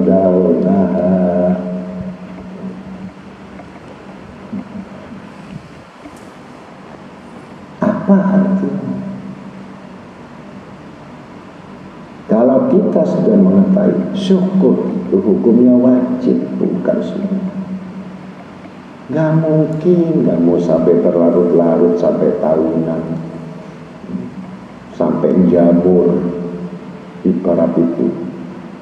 yardawnaha. Apa artinya? Kalau kita sudah mengetahui syukur itu hukumnya wajib, bukan sunnah. Gak mungkin kamu sampai berlarut-larut, sampai tahunan, sampai jamur. Ibarat itu,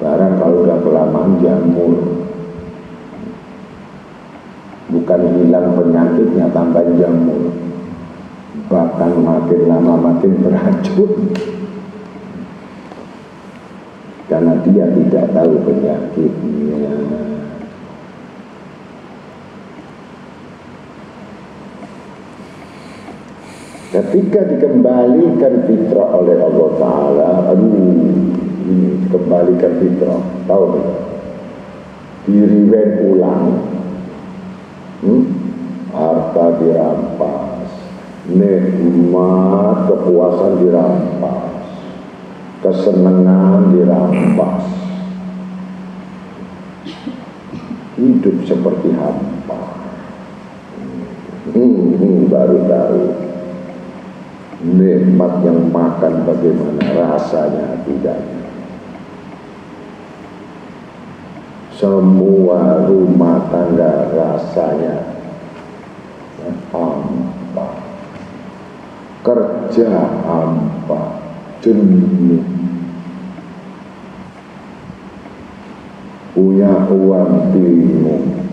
barang kalau udah kelamaan jamur, bukan hilang penyakitnya, tambah jamur, bahkan makin lama makin beracun, karena dia tidak tahu penyakitnya. Ketika dikembalikan fitrah oleh Allah Ta'ala, ini dikembalikan fitrah, tahu tidak? Diriwen ulang, harta dirampas, nikmat kepuasan dirampas, kesenangan dirampas, hidup seperti hampa. Baru tahu nikmat yang makan bagaimana rasanya tidak. Semua rumah tangga rasanya hampa, kerja hampa, jenuh, punya uang bingung,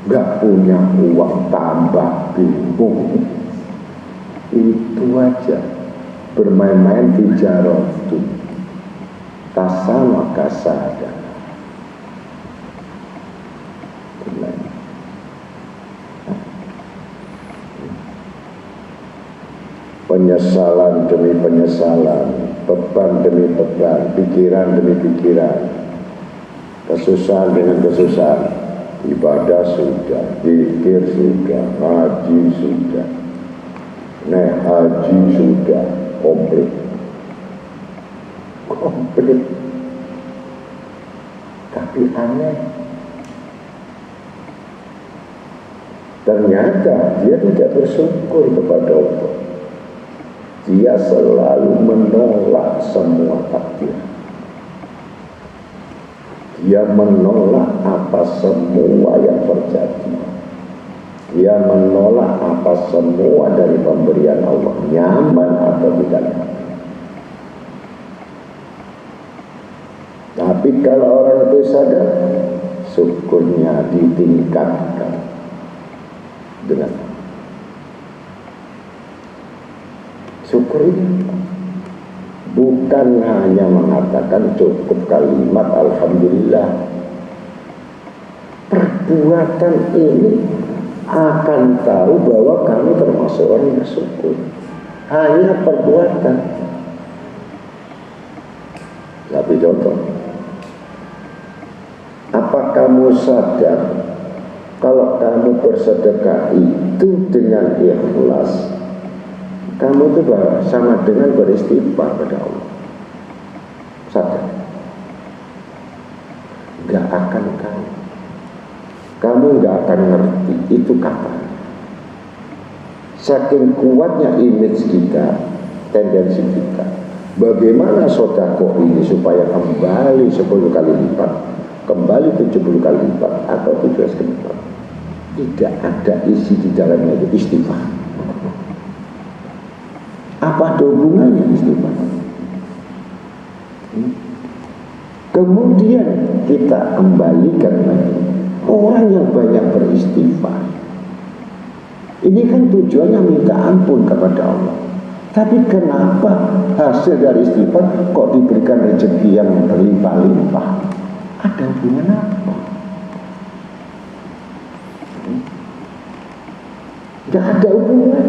gak punya uang tambah bingung. Itu aja, bermain-main tijaratu tasama kasada. Penyesalan demi penyesalan, beban demi beban, pikiran demi pikiran, kesusahan dengan kesusahan. Ibadah sudah, zikir sudah, haji sudah, haji sudah komplit. Tapi aneh, ternyata dia tidak bersyukur kepada Allah. Dia selalu menolak semua takdir. Dia menolak apa semua yang terjadi. Dia menolak apa semua dari pemberian Allah, nyaman atau tidak nyaman. Tapi kalau orang itu sadar, syukurnya ditingkatkan dengan syukur ini. Bukan hanya mengatakan cukup kalimat alhamdulillah. Perbuatan ini akan tahu bahwa kami termasuk orang yang bersyukur. Hanya perbuatan. Tapi contoh, apa kamu sadar kalau kamu bersedekah itu dengan ikhlas, kamu itu sama dengan beristighfar pada Allah? Sadar? Gak akan tahu. Kamu gak akan ngerti itu kapan. Saking kuatnya image kita, tendensi kita. Bagaimana sedekah ini supaya kembali 10 kali lipat, kembali 70 kali lipat, atau 17 kali lipat? Tidak ada isi di dalamnya itu istighfar. Apa ada hubungannya istighfar? Kemudian kita kembalikan lagi orang yang banyak beristighfar. Ini kan tujuannya minta ampun kepada Allah. Tapi kenapa hasil dari istighfar kok diberikan rezeki yang berlimpah-limpah? Ada hubungan apa? Tidak ada hubungan.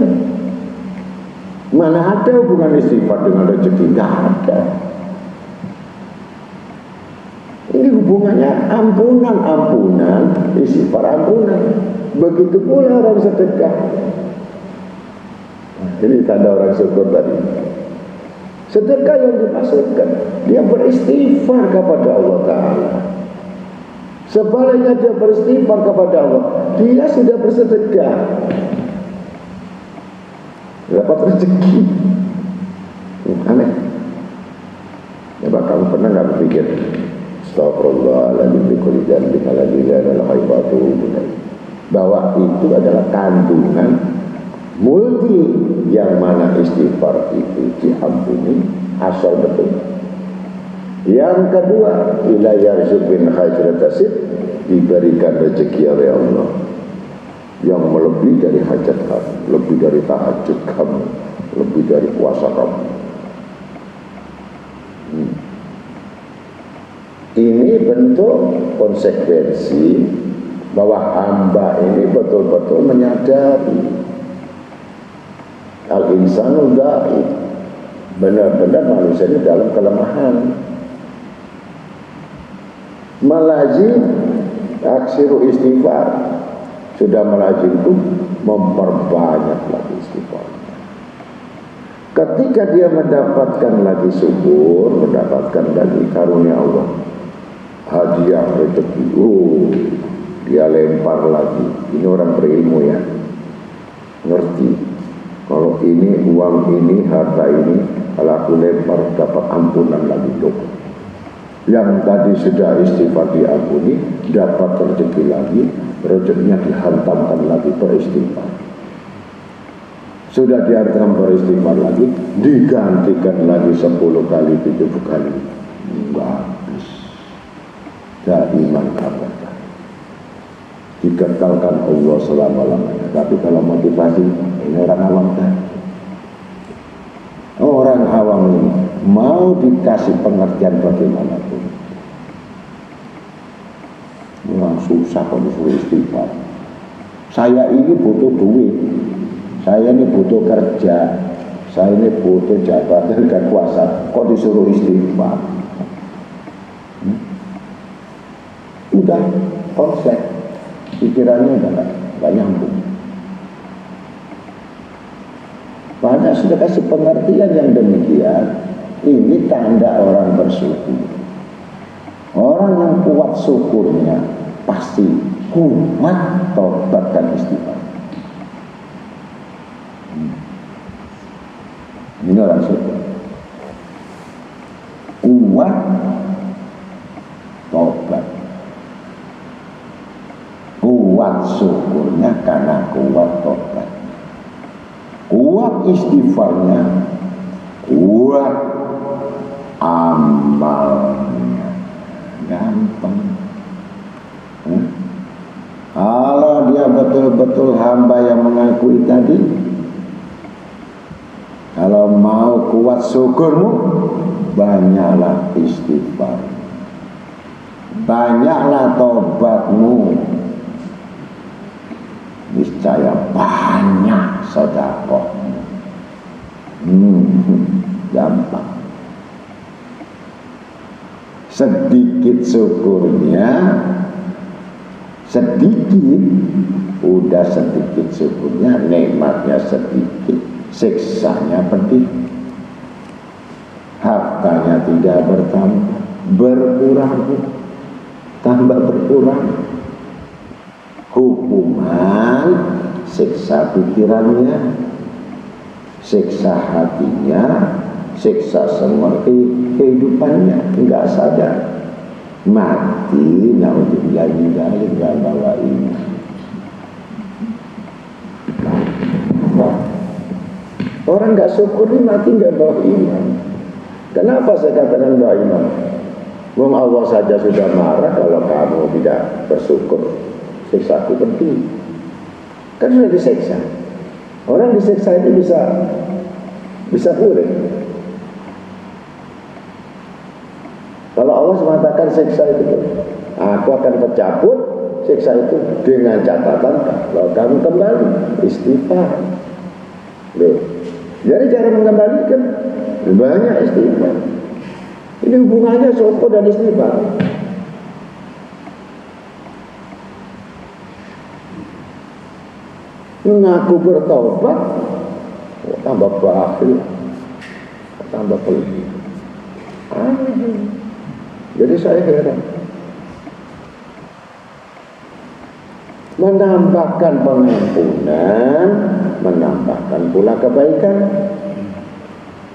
Mana ada hubungan istighfar dengan rezeki? Tidak ada. Ini hubungannya ampunan, istighfar ampunan. Begitu pula orang sedekah. Ini tanda orang syukur tadi. Sedekah yang dimaksudkan, dia beristighfar kepada Allah Ta'ala. Sebaliknya dia beristighfar kepada Allah, dia sudah bersedekah, dapat rezeki. Aneh. Coba kamu pernah nggak berpikir, astagfirullahaladzim bikulli dzambin alladzi la ilaha illa huwa, bahwa itu adalah kandungan multi yang mana istighfar itu diampuni asal betul. Yang kedua, ila yarzuq bin hajratasib, diberikan rezeki oleh Allah yang melebihi dari hajat kamu, lebih dari tahajud kamu, lebih dari puasa kamu. Ini bentuk konsekuensi bahwa hamba ini betul-betul menyadari al-insanu dhaif, benar-benar manusia ini dalam kelemahan. Melazim aksiru istighfar, sudah melazim itu memperbanyak lagi istighfar. Ketika dia mendapatkan lagi syukur, mendapatkan lagi karunia Allah, hadiah rezeki, dia lempar lagi. Ini orang berilmu ya, ngerti. Kalau ini uang ini, harta ini, kalau aku lempar dapat ampunan lagi dosa. Yang tadi sudah istighfar diampuni, dapat rezeki lagi, rezekinya dihantamkan lagi beristighfar. Sudah dihantam beristighfar lagi, digantikan lagi 10 kali, 7 kali. Bagus. Daiman abadah. Dikekalkan Allah selama-lamanya. Tapi kalau motivasi, ini orang awam kan? Orang awam ini mau dikasih pengertian bagaimanapun, memang susah kalau disuruh istighfar. Saya ini butuh duit, saya ini butuh kerja, saya ini butuh jabatan dan kuasa, kok disuruh istighfar? Udah konsep, pikirannya udah gak nyambung. Padahal sudah kasih pengertian yang demikian. Ini tanda orang bersyukur. Orang yang kuat syukurnya pasti kuat tobat dan istighfar. Ini orang syukur. Kuat tobat. Kuat syukurnya karena kuat tobat. Kuat istighfarnya, kuat amalnya. Gampang. Kalau dia betul-betul hamba yang mengakui tadi, kalau mau kuat syukurmu, banyaklah istighfar, banyaklah tobatmu, niscaya banyak sedekah. Gampang. Sedikit syukurnya, sedikit, udah sedikit syukurnya, nikmatnya sedikit, siksanya pedih. Hartanya tidak bertambah, berkurang, tambah berkurang. Hukuman, siksa pikirannya, siksa hatinya, siksa semua kehidupannya, enggak sadar. Mati, naudzubillah enggak bawa iman. Orang enggak syukuri mati enggak bawa iman. Kenapa saya katakan bawa iman? Wong Allah saja sudah marah kalau kamu tidak bersyukur. Siksaku penting. Kan sudah disiksa. Orang disiksa itu bisa pulih. Kalau Allah mengatakan siksa itu, aku akan mencabut siksa itu dengan catatan kalau kamu kembali istighfar. Loh, jadi cara mengembalikan banyak istighfar. Ini hubungannya syukur dan istighfar. Mengaku bertobat, tambah bakhil, tambah pelit. Jadi saya heran. menambahkan pengampunan, menambahkan pula kebaikan.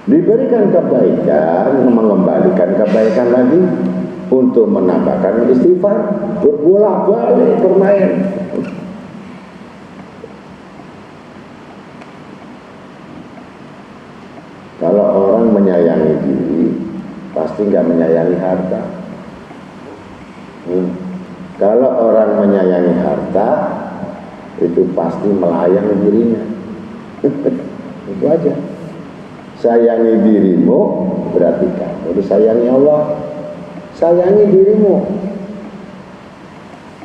Diberikan kebaikan, mengembalikan kebaikan lagi untuk menambahkan istighfar, berbolak-balik bermain. Kalau orang menyayangi diri, pasti nggak menyayangi harta. Kalau orang menyayangi harta, itu pasti melayani dirinya. Itu aja. Sayangi dirimu berarti kamu disayangi Allah. Sayangi dirimu,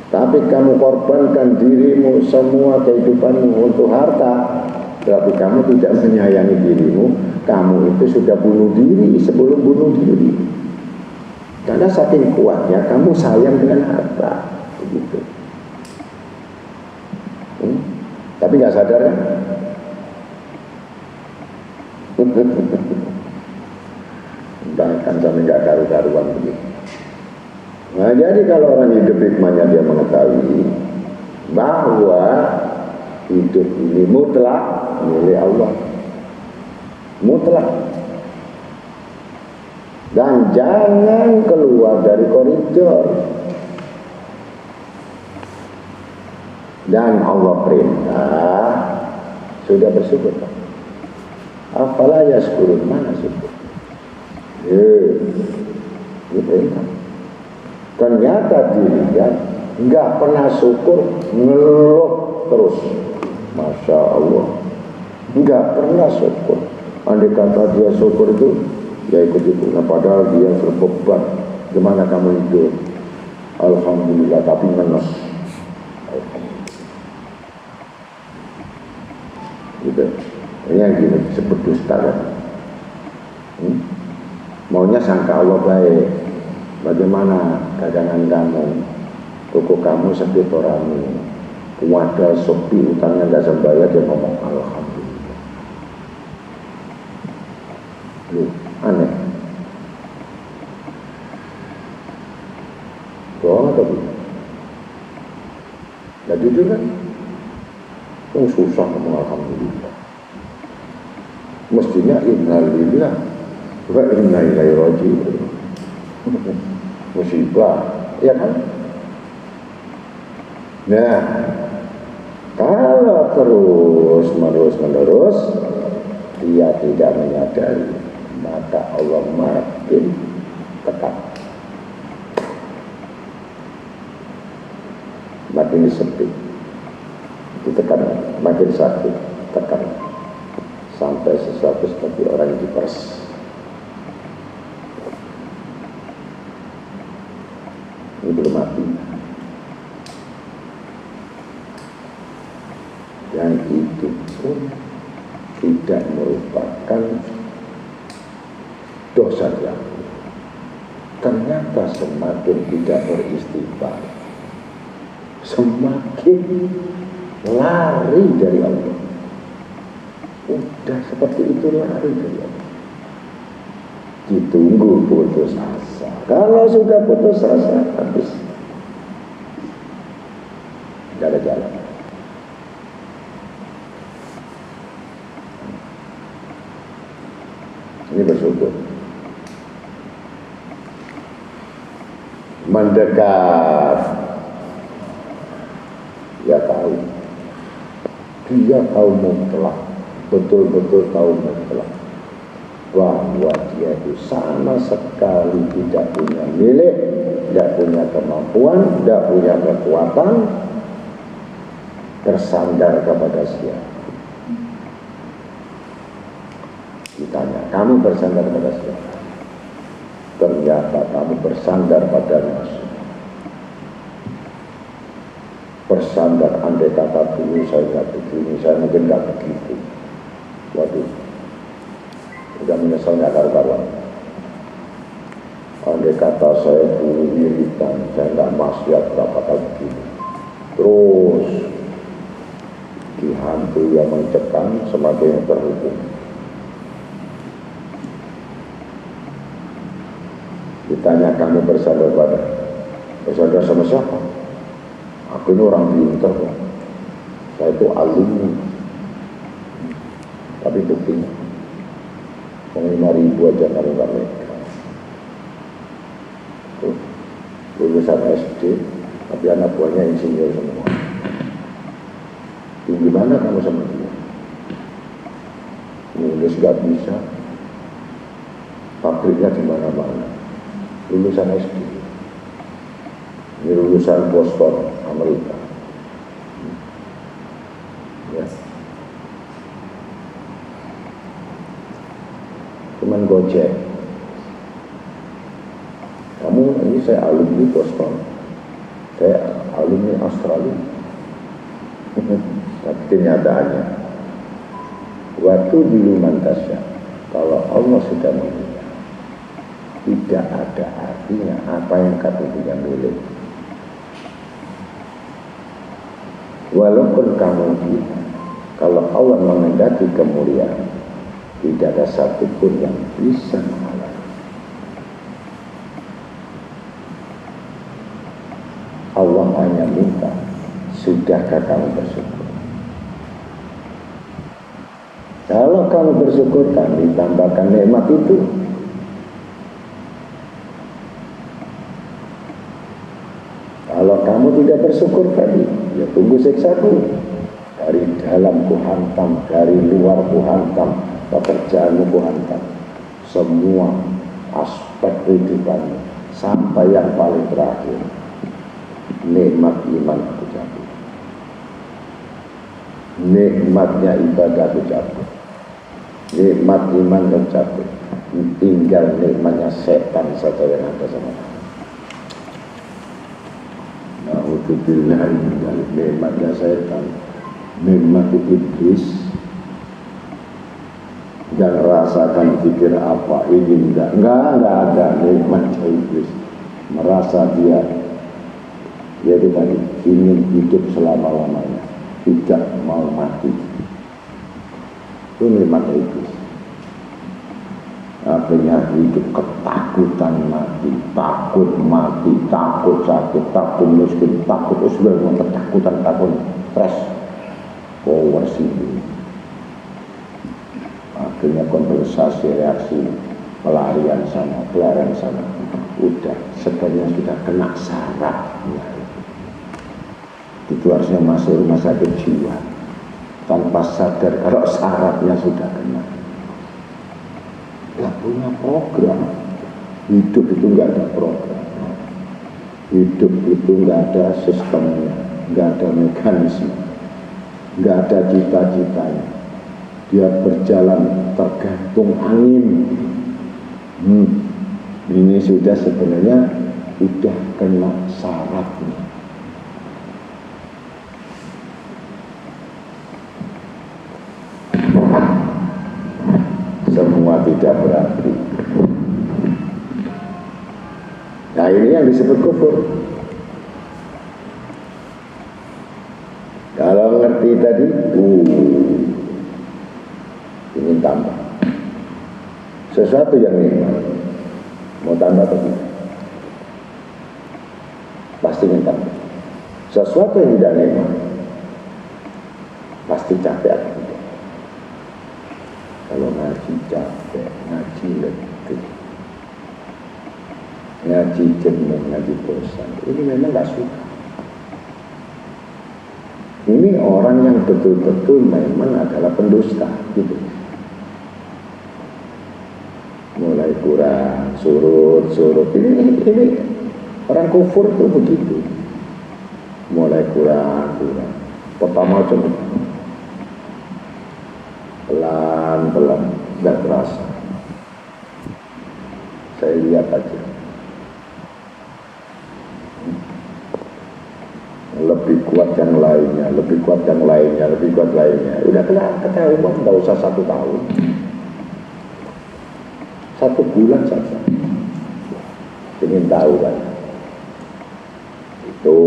tapi kamu korbankan dirimu, semua kehidupanmu untuk harta, berarti kamu tidak menyayangi dirimu. Kamu itu sudah bunuh diri sebelum bunuh diri, karena saking kuatnya kamu sayang dengan harta, begitu. Tapi nggak sadar ya. Bahkan sampai nggak karu-karuan begitu. Nah, jadi kalau orang hidup hikmahnya dia mengetahui bahwa hidup ini mutlak milik Allah, mutlak, dan jangan keluar dari koridor. Dan Allah perintah, sudah bersyukur Pak. Apalah yaskurun, mana syukur? Perintah. Ternyata dirinya nggak pernah syukur, ngeluh terus. Masya Allah, nggak pernah syukur. Andai kata dia syukur itu, ya ikut-ikut. Nah, padahal dia berbeban. Gimana kamu hidup? Alhamdulillah, tapi menes. Gitu. Ini yang gini disebut dusta kan? Maunya sangka Allah baik. Bagaimana dagangan kamu, toko kamu sepi orangnya, wadah sepi, utangnya nggak sembayar, dia ngomong alhamdulillah. Aneh. Doang atau tidak? Nah jujur kan, yang susah ngomong alhamdulillah. Mestinya innalillah wa inna ilaihi raji'un. Musibah, ya kan? Nah, kalau terus menerus dia tidak menyadari, maka Allah makin tekan, makin disempit, ditekan, makin sakit, tekan, sampai sesuatu seperti orang yang diperes. Ini belum mati. Dan itu pun tidak merupakan dosa yang ternyata semakin tidak beristighfar, semakin lari dari Allah. Udah seperti itu, lari dari Allah. Ditunggu putus asa. Kalau sudah putus asa, habis, tidak ada jalan. Ini bersyukur. Mendekat, ya tahu. Dia tahu mutlak, betul-betul tahu mutlak, bahwa dia itu sama sekali tidak punya milik, tidak punya kemampuan, tidak punya kekuatan, bersandar kepada siapa. Ditanya, kamu bersandar pada siapa? Ternyata kamu bersandar pada Nabi. Bersandar, andai kata dulu saya nggak begini, saya mungkin nggak begitu. Waduh, udah menyesal nggak karu-karuan. Andai kata saya dulu wiridan, saya nggak maksiat berapa kali begini. Terus dihantui yang mencekam, semakin terhubung. Ditanya, kamu bersandar pada, bersandar sama siapa? Aku ini orang pintar kok. Saya itu alumni. Tapi buktinya 5.000 aja kalau nggak mereka. Lulusan SD, tapi anak buahnya insinyur semua. Gimana kamu sama dia? Nulis nggak bisa. Pabriknya di mana-mana. Lulusan SD. Ini lulusan Boston, Amerika. Ya. Cuman Gojek. Kamu ini saya alumni Boston, saya alumni Australia. Tapi kenyataannya, waktu dulu mantasya, kalau Allah sudah memilih, tidak ada artinya apa yang kamu punya milik. Walaupun kamu bilang, kalau Allah mengendaki kemuliaan, tidak ada satupun yang bisa menghalangi. Allah hanya minta, sudahkah kamu bersyukur? Kalau kamu bersyukur, kami tambahkan nikmat itu. Kalau kamu tidak bersyukur tadi, ya tunggu siksaku. Dari dalam ku hantam, dari luar ku hantam, pekerjaanmu ku hantam. Semua aspek kehidupanmu, sampai yang paling terakhir. Nikmat iman aku cabut, nikmatnya ibadah aku cabut, nikmat iman aku cabut, tinggal nikmatnya setan saja yang ada sama kamu. Na'udzubillah dari nikmatnya setan, nikmat iblis. Jangan rasakan pikir apa ini enggak ada nikmatnya iblis. Merasa dia itu tadi ingin hidup selama-lamanya, tidak mau mati. Itu nikmat iblis. Akhirnya hidup ketakutan mati, takut sakit, takut miskin, takut sebenarnya ketakutan, takut stres, overthinking. Akhirnya kompensasi reaksi pelarian sana, udah sebenarnya sudah kena saraf. Itu harusnya masuk rumah sakit jiwa tanpa sadar kalau syaratnya sudah kena. Gak punya program. Hidup itu gak ada program. Hidup itu gak ada sistemnya, gak ada mekanisme, gak ada cita-citanya. Dia berjalan tergantung angin. Ini sudah sebenarnya udah kena syaratnya. Semua tidak berarti. Nah ini yang disebut kufur. Kalau ngerti tadi, ingin tambah sesuatu yang nikmat, mau tambah atau tidak? Pasti ingin tambah. Sesuatu yang tidak nikmat, pasti capek atau tidak? Kalau ngaji capek, ngaji letih, ngaji jenuh, ngaji bosan, ini memang gak suka. Ini orang yang betul-betul memang adalah pendusta, gitu. Mulai kurang, surut, ini orang kufur itu begitu. Mulai kurang. Pertama coba pelan-pelan, gak terasa. Saya lihat aja. Lebih kuat yang lainnya. Udah ketahuan, gak usah 1 tahun. 1 bulan saja. Ingin tahu kan? Itu.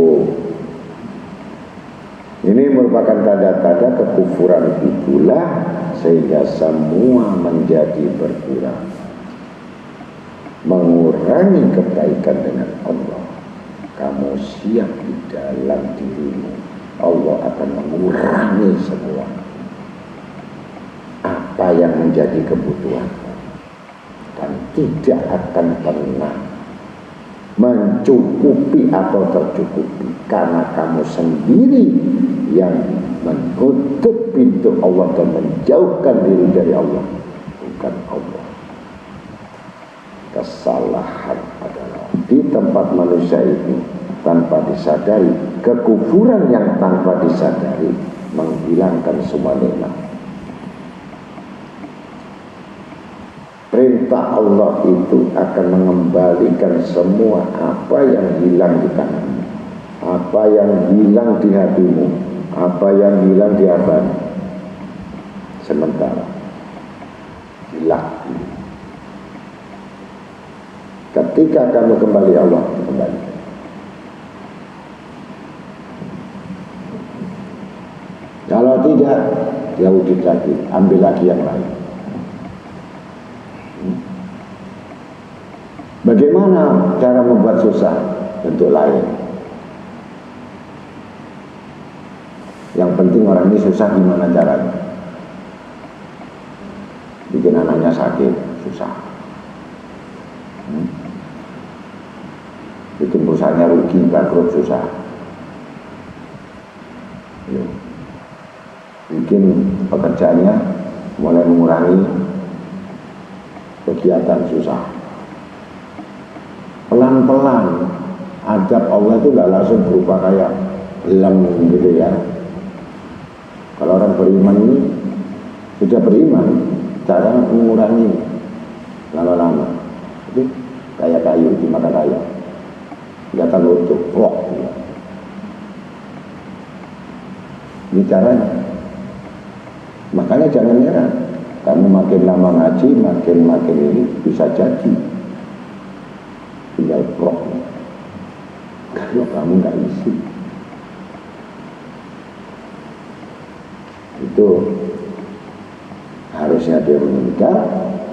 Ini merupakan tanda-tanda kekufuran itulah sehingga semua menjadi berkurang. Mengurangi kebaikan dengan Allah. Kamu siap di dalam dirimu, Allah akan mengurangi semua apa yang menjadi kebutuhan, dan tidak akan pernah mencukupi atau tercukupi, karena kamu sendiri yang menutup pintu Allah dan menjauhkan diri dari Allah, bukan Allah. Kesalahan adalah di tempat manusia itu tanpa disadari, kekufuran yang tanpa disadari menghilangkan semua nikmat. Perintah Allah itu akan mengembalikan semua apa yang hilang di tanganmu, apa yang hilang di hatimu, apa yang hilang di abadi. Sementara hilang. Ketika kamu kembali, Allah kembali. Kalau tidak, dia wujud lagi, ambil lagi yang lain. Bagaimana cara membuat susah? Bentuk lain. Yang penting orang ini susah, gimana caranya? Bikin anaknya sakit, susah. Bikin perusahaannya rugi, bangkrut, susah. Bikin pekerjaannya mulai mengurangi kegiatan, susah. Pelan-pelan adab Allah itu tidak langsung berupa kayak lem gitu ya. Kalau orang beriman ini sudah beriman, cara mengurangi lama-lama itu kayak kayu dimakan ayam, kelihatan utuh, plok. Ini caranya. Makanya jangan heran, kamu makin lama ngaji, makin ini bisa jadi tinggal plok. Kalau kamu nggak isi, itu harusnya dia meninggal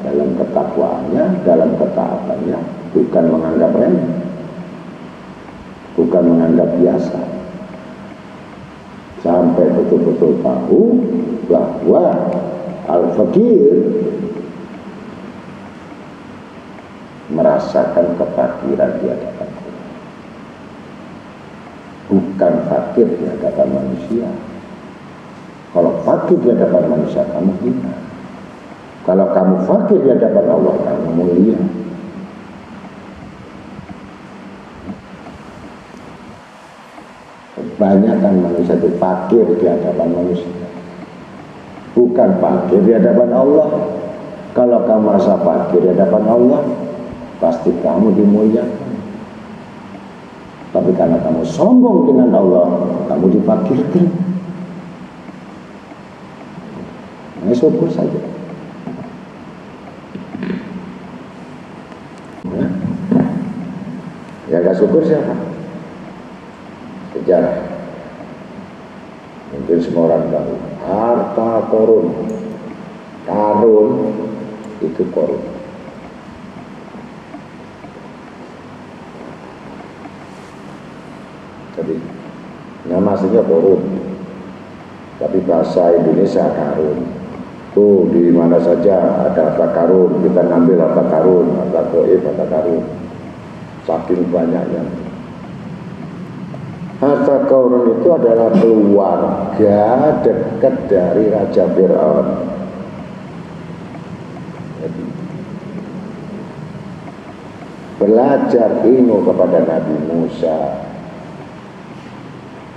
dalam ketakwaannya, dalam ketaatannya, bukan menganggap remeh, bukan menganggap biasa, sampai betul-betul tahu bahwa al-fakir merasakan kefakiran di hadapan Allah, bukan fakir di hadapan manusia. Kalau fakir di hadapan manusia, kamu hina. Kalau kamu fakir di hadapan Allah, kamu mulia. Kebanyakan manusia itu fakir di hadapan manusia, bukan fakir di hadapan Allah. Kalau kamu merasa fakir di hadapan Allah, pasti kamu dimuliakan. Tapi karena kamu sombong dengan Allah, kamu difakirkan. Nah, syukur saja. Nah, yang gak syukur siapa? Sejarah. Mungkin semua orang tahu. Harta korun. Karun itu korun. Jadi nama aslinya korun, tapi bahasa Indonesia karun. Tuh di mana saja ada harta karun, kita ngambil harta karun, harta goib, harta karun. Saking banyaknya. Harta karun itu adalah keluarga dekat dari Raja Fir'aun. Belajar ilmu kepada Nabi Musa.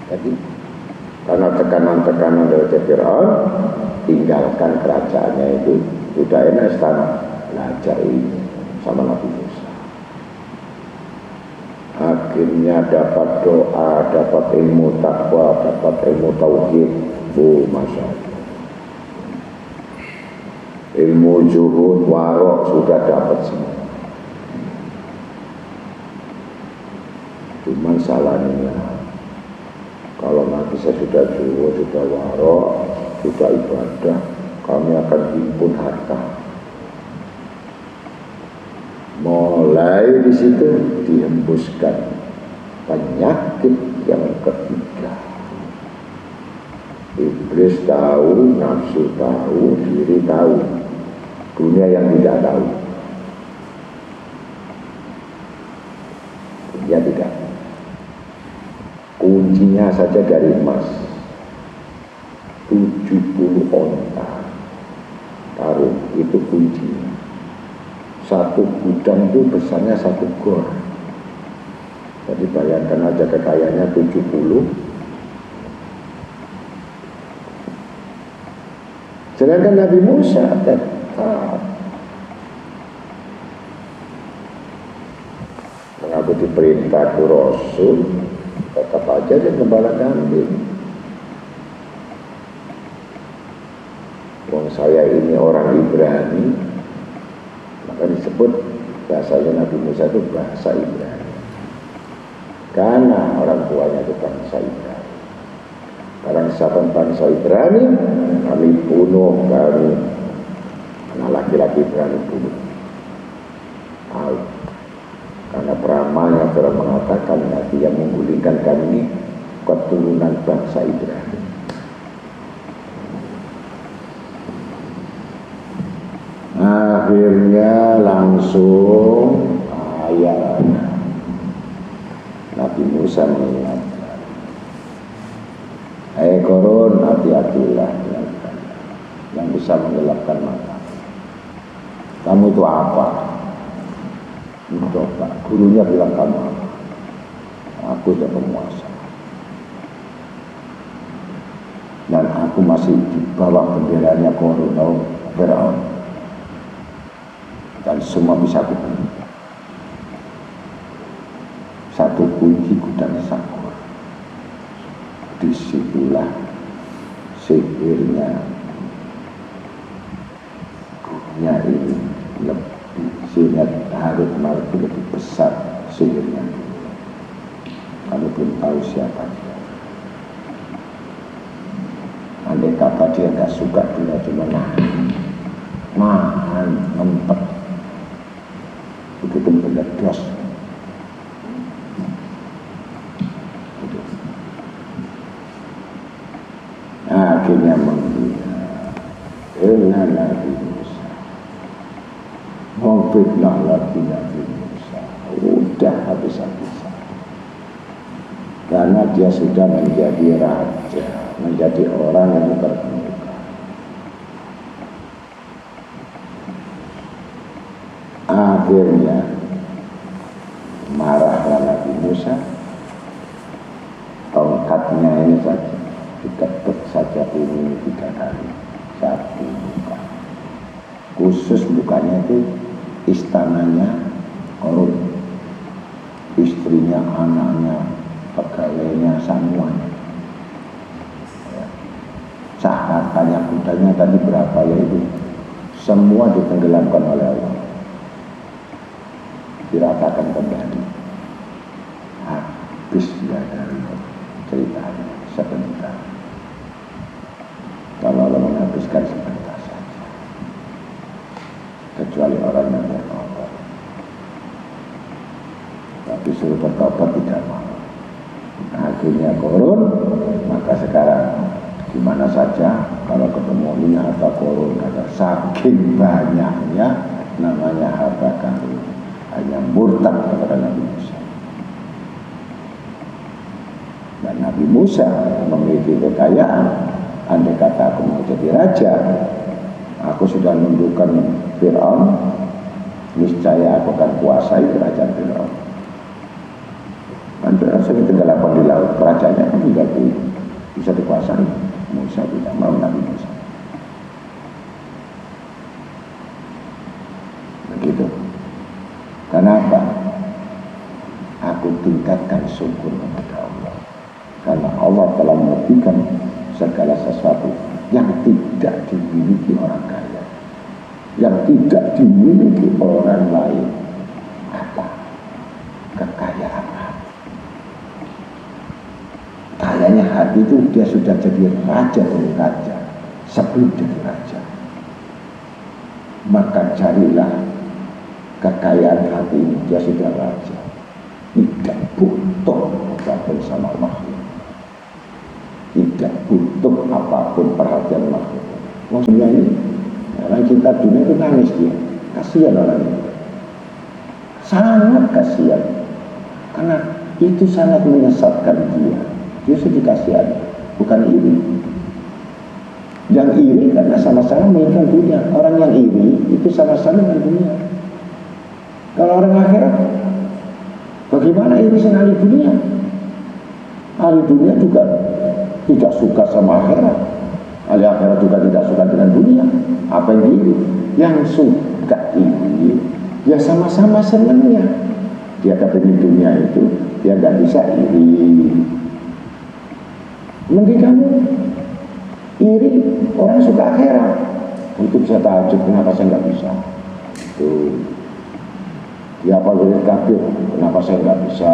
Jadi karena tekanan-tekanan dari Raja Fir'aun, tinggalkan kerajaannya itu, sudah enak istana, belajar ilmu sama Nabi Musa. Akhirnya dapat doa, dapat ilmu takwa, dapat ilmu tauhid. Masya Allah. Ilmu zuhud, warok sudah dapat semua. Cuman salahnya, kalau nanti saya sudah zuhud, sudah warok, sudah ibadah, kami akan himpun harta. Mulai di situ dihembuskan penyakit yang ketiga. Iblis tahu, nafsu tahu, diri tahu, dunia yang tidak tahu. Dunia tidak. Kuncinya saja dari emas 70 onta taruh, itu kuncinya. Satu gudang itu besarnya 1 gor. Jadi bayangkan aja kekayaannya 70. Sedangkan Nabi Musa tetap mengikuti perintah Rasul, tetap aja dia gembala kambing. Wong saya ini orang Ibrani, maka disebut bahasanya Nabi Musa itu bahasa Ibrani. Karena orang tuanya itu bangsa Ibrani. Barang siapa bangsa Ibrani, kami bunuh, kami anak laki-laki Ibrani bunuh. Out. Karena peramanya telah mengatakan Nabi yang menggulingkan kami ini keturunan bangsa Ibrani. Akhirnya langsung ayat Nabi Musa mengingatkan, hai Korun, hati-hatilah yang bisa menggelapkan mata. Kamu itu apa? Coba gurunya bilang kamu apa? Aku sudah penguasa, dan aku masih di bawah benderanya Korun atau Firaun, dan semua bisa aku beli. Satu kunci gudang Sakor, disitulah sihirnya dunia ini lebih, sehingga Harut Marut lebih besar sihirnya. Kamu belum tahu siapa dia. Andai kata dia gak suka, dia cuma nahan, ngempet, begitu meledos. Akhirnya menghina Nabi Musa, memfitnah lagi Nabi Musa. Udah habis-habisan, karena dia sudah menjadi raja, menjadi orang yang terkemuka. Akhirnya marahlah Nabi Musa, tongkatnya ini saja diketuk saja ini 3 kali, 1 luka. Khusus lukanya itu istananya Korun, istrinya, anaknya, pegawainya, semuanya. Hartanya, kudanya tadi berapa ya itu, semua ditenggelamkan oleh Allah, diratakan kembali. Habis ya dari ceritanya sebentar. Kalau Allah menghabiskan sebentar saja, kecuali orang yang bertobat. Tapi suruh bertobat tidak mau. Akhirnya Korun, maka sekarang dimana saja kalau ketemu ini harta Korun, ada saking banyaknya namanya harta karun, hanya murtad kepada Nabi Musa. Dan Nabi Musa memiliki kekayaan. Andai kata aku mau jadi raja, aku sudah nundukkan Firaun, niscaya aku akan kuasai kerajaan Firaun. Dan Firaun sudah tenggelapan di laut, kerajaannya kan juga bisa dikuasai. Musa tidak mau, Nabi Musa. Begitu. Kenapa? Aku tingkatkan syukur kepada Allah, karena Allah telah memberikan segala sesuatu yang tidak dimiliki orang kaya, yang tidak dimiliki orang lain. Apa? Kekayaan hati. Kayanya hati itu dia sudah jadi raja dari raja sebelum jadi raja. Maka carilah kekayaan hati ini, dia sudah raja. tidak butuh apapun sama makhluk, tidak butuh apapun perhatian makhluk. Maksudnya ini orang cinta dunia itu nangis dia, kasihan orang itu, sangat kasihan, karena itu sangat menyesatkan dia. Dia sedih kasihan, bukan iri. Yang iri karena sama-sama menginginkan dunia. Orang yang iri itu sama-sama dengan dunia. Kalau orang akhirat, bagaimana iri dengan ahli dunia? Ahli dunia juga tidak suka sama akhirat. Ahli akhirat juga tidak suka dengan dunia. Apa yang iri? Yang suka iri, ya sama-sama senangnya. Dia kepengen dunia itu, dia nggak bisa iri. Mending kamu iri orang suka akhirat, itu bisa tahajud, kenapa saya nggak bisa? Tuh, dia apa boleh kafir, kenapa saya nggak bisa?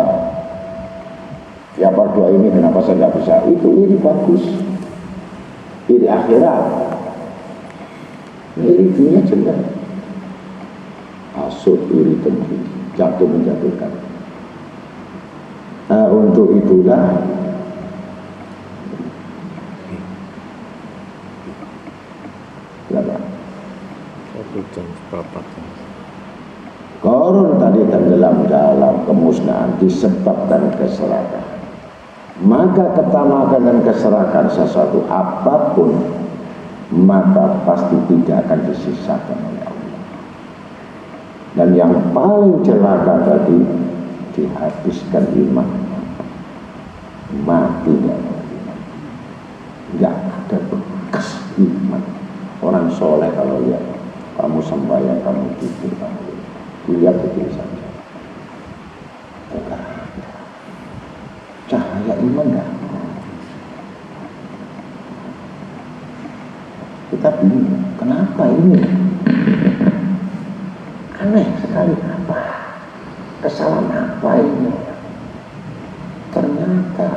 Siapa doa ini, kenapa saya nggak bisa? Itu iri bagus, iri akhirat, iri dunia jelek, hasut, iri dengki, jatuh menjatuhkan. Nah, untuk itulah Korun tadi tenggelam dalam kemusnahan disebabkan keserakahan. Maka ketamakan dan keserakahan sesuatu apapun, maka pasti tidak akan disisakan oleh Allah. Dan yang paling celaka tadi, dihabiskan iman. Mati dalam iman, nggak ada bekas iman. Orang soleh kalau lihat kamu sembahyang, kamu tidur, kamu lihat itu saja. Tidak ada cahaya iman dah. Kita bingung, kenapa ini? Aneh sekali, apa? Kesalahan apa ini? Ternyata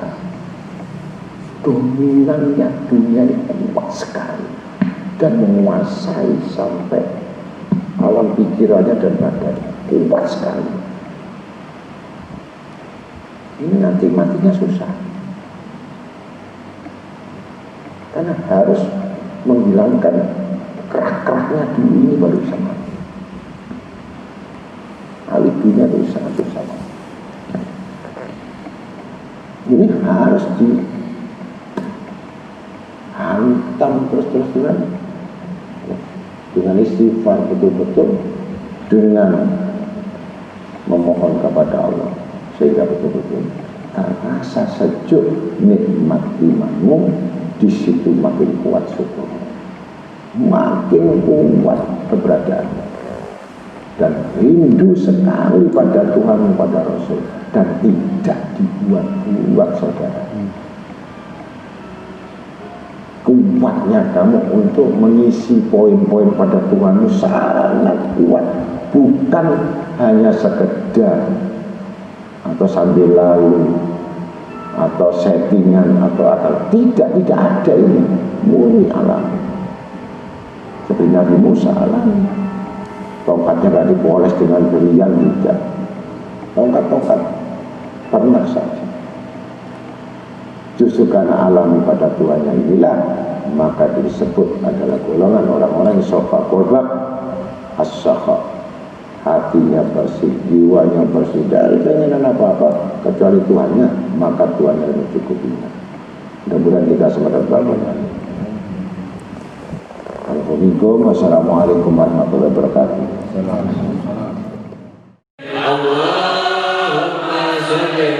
dominannya dunia ini kuat sekali dan menguasai sampai alam pikirannya dan badannya, kuat sekali. Ini nanti matinya susah, karena harus menghilangkan kerak-keraknya dulu, ini baru bisa mati. Ahli dunia itu sangat susah. Ini harus dihantam terus-terusan dengan istighfar betul-betul, dengan memohon kepada Allah, sehingga betul-betul terasa sejuk nikmat imanmu. Di situ makin kuat syukur, makin kuat keberadaanmu, dan rindu sekali pada Tuhan, pada Rasul, dan tidak dibuat-buat saudara. Kuatnya kamu untuk mengisi poin-poin pada Tuhanmu sangat kuat, bukan hanya sekedar atau sambil lalu atau settingan atau akal. Tidak ada ini, murni alam. Seperti Nabi Musa alami, tongkatnya gak dipoles dengan berlian, tidak. Tongkat-tongkat pernah saja. Justru karena alami pada Tuhannya inilah, maka disebut adalah golongan orang-orang yang sofa korban as-sakha, hatinya bersih, jiwanya bersih, dari keinginan apa-apa kecuali Tuhannya, maka Tuhannya mencukupinya. Mudah-mudahan kita semoga berbahagia. Assalamualaikum warahmatullahi wabarakatuh. Allahumma sholli